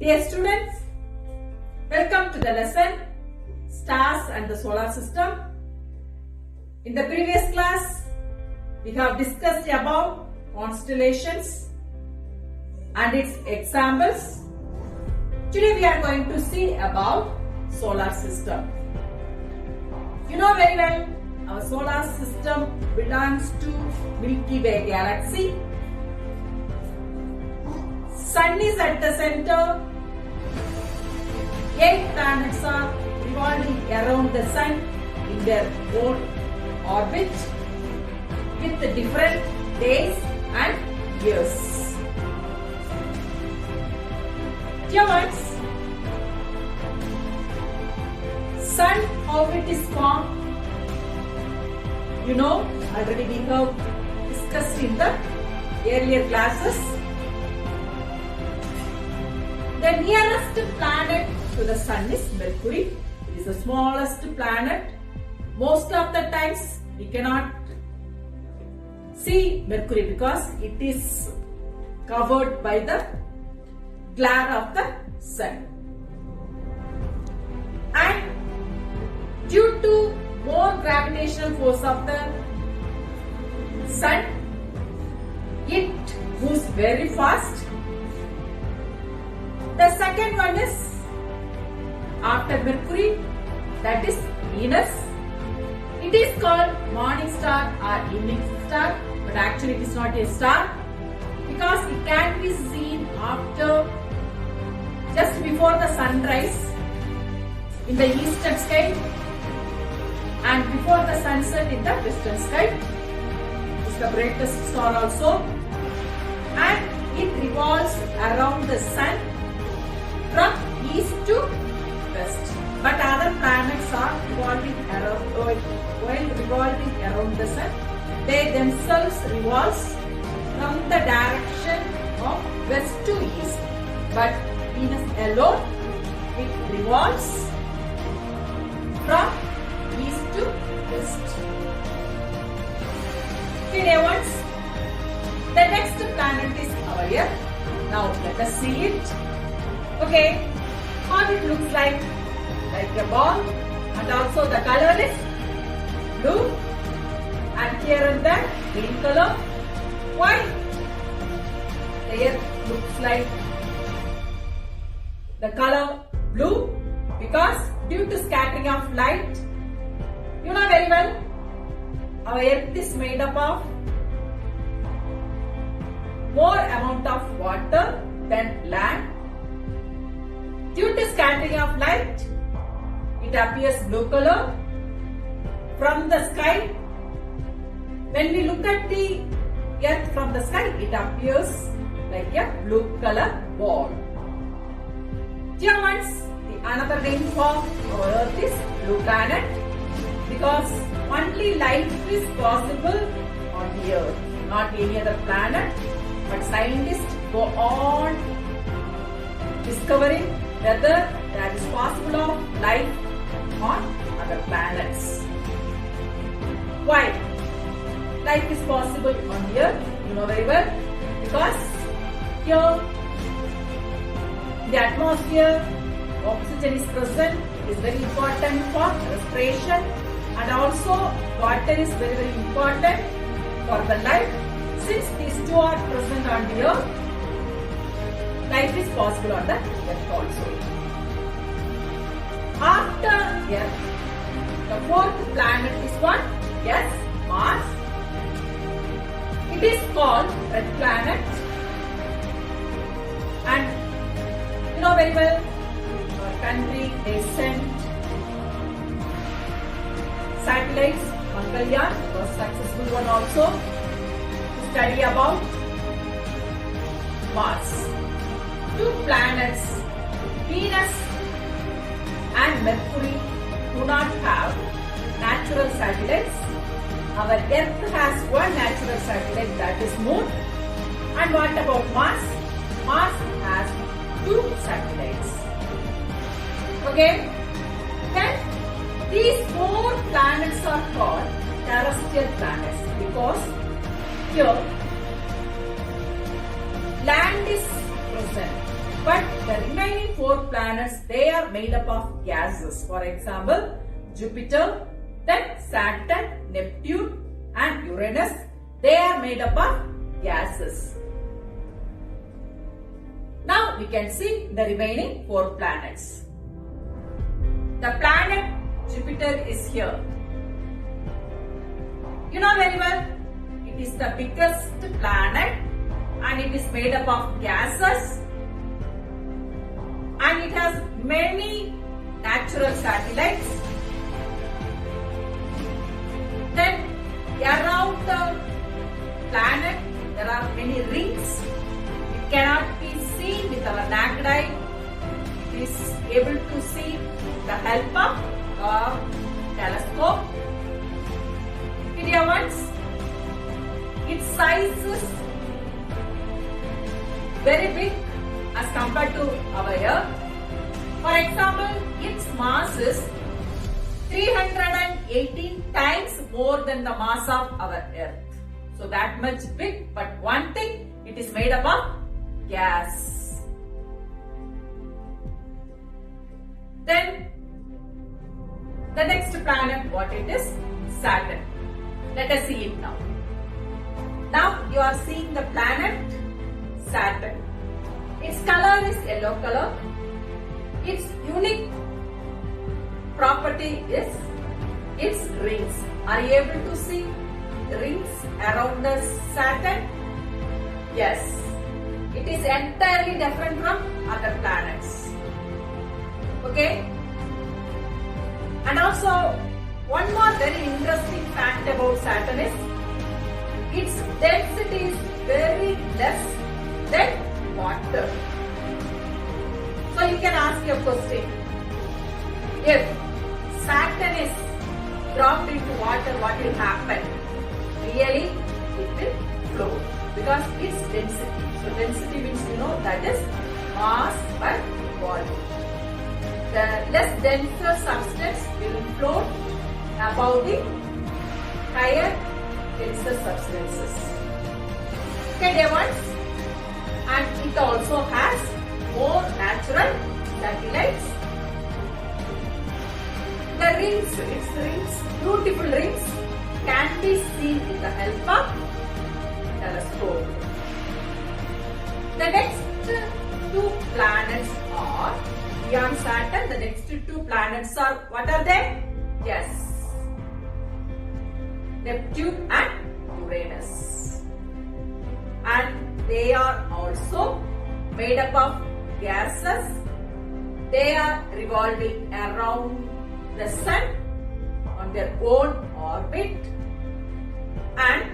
Dear students, welcome to the lesson Stars and the Solar System. In the previous class, we have discussed about constellations and its examples. Today we are going to see about solar system. You know very well, our solar system belongs to Milky Way galaxy. Sun is at the center. 8 planets are revolving around the Sun in their own orbit with different days and years. Dear ones, Sun, how it is formed? You know, already we have discussed in the earlier classes. The nearest planet to the Sun is Mercury. It is the smallest planet. Most of the times we cannot see Mercury because it is covered by the glare of the Sun. And due to more gravitational force of the Sun, it moves very fast. The second one is after Mercury, that is Venus. It is called morning star or evening star, but actually it is not a star because it can be seen after just before the sunrise in the eastern sky and before the sunset in the western sky. It is the brightest star also, and it revolves around the Sun from east to west. But other planets are revolving around, while revolving around the Sun, they themselves revolve from the direction of west to east. But Venus alone, it revolves from east to west. Okay, dear ones, the next planet is our Earth. Now let us see it. Okay, how it looks like a ball, and also the color is blue, and here and there green color. Why the Earth looks like the color blue? Because due to scattering of light, you know very well, our Earth is made up of more amount of water than land. Due to scattering of light, it appears blue color. From the sky, when we look at the Earth from the sky, it appears like a blue color ball. Dear ones, the another name for our Earth is blue planet because only life is possible on the Earth, not any other planet. But scientists go on discovering whether there is possible of life on other planets. Why life is possible on the Earth? You know very well, because here in the atmosphere oxygen is present. It is very important for respiration, and also water is very, very important for the life. Since these two are present on the Earth, life is possible on the Earth also. After Earth, the fourth planet is what? Yes, Mars. It is called red planet, and you know very well, our country they sent satellites. Mangalyaan was successful one also to study about Mars. 2 planets, Venus and Mercury, do not have natural satellites. Our Earth has one natural satellite, that is Moon. And what about Mars? Mars has 2 satellites. Okay? Then these 4 planets are called terrestrial planets because here land is present, but the remaining planets, they are made up of gases. For example, Jupiter, then Saturn, Neptune and Uranus, they are made up of gases. Now we can see the remaining 4 planets. The planet Jupiter is here. You know very well, it is the biggest planet and it is made up of gases and it has many natural satellites. Then around the planet there are many rings. It cannot be seen with our naked eye. It is able to see with the help of a telescope. Dear ones, its size is very big as compared to our Earth. For example, its mass is 318 times more than the mass of our Earth. So that much big, but one thing, it is made up of gas. Then the next planet, what it is? Saturn. Let us see it now. Now you are seeing the planet Saturn. Its color is yellow color. Its unique property is its rings. Are you able to see rings around the Saturn? Yes. It is entirely different from other planets. Okay? And also, one more very interesting fact about Saturn is its density is very less than water. So you can ask your question. If Saturn is dropped into water, what will happen? Really, it will float because its density. So density means that is mass by volume. The less denser substance will float above the higher denser substances. Okay, dear ones, and it also has more natural satellites. The rings, its rings, beautiful rings, can be seen with the help of telescope. The next 2 planets are beyond Saturn. The next 2 planets are, what are they? Yes, Neptune and Uranus. And they are also made up of gases. They are revolving around the Sun on their own orbit. And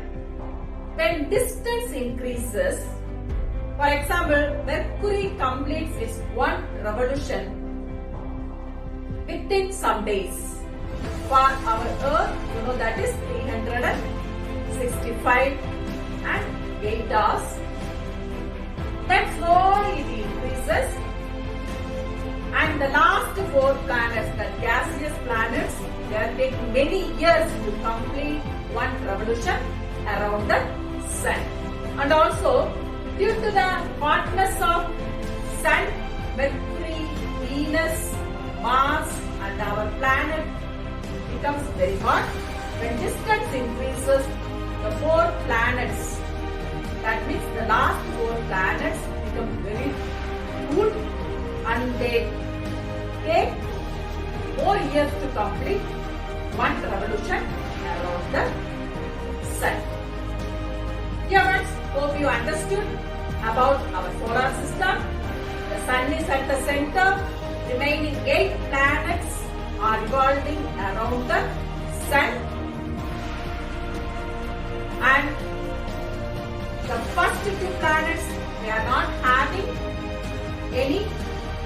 when distance increases, for example, Mercury completes its 1 revolution within some days. For our Earth, that is 365 and 8 hours. Then slowly it increases. And the last 4 planets, the gaseous planets, they are taking many years to complete 1 revolution around the Sun. And also, due to the hotness of Sun, Mercury, Venus, Mars and our planet becomes very hot. When distance increases, the 4 planets, that means the last 4 planets become very cool and they take more years to complete 1 revolution around the Sun. Dear friends, hope you understood about our solar system. The Sun is at the center. Remaining 8 planets are revolving around the Sun. And the first 2 planets, they are not having any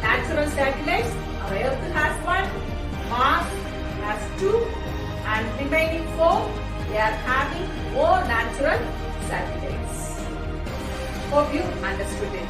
natural satellites. Our Earth has 1, Mars has 2, and remaining 4, they are having more natural satellites. Hope you understood it.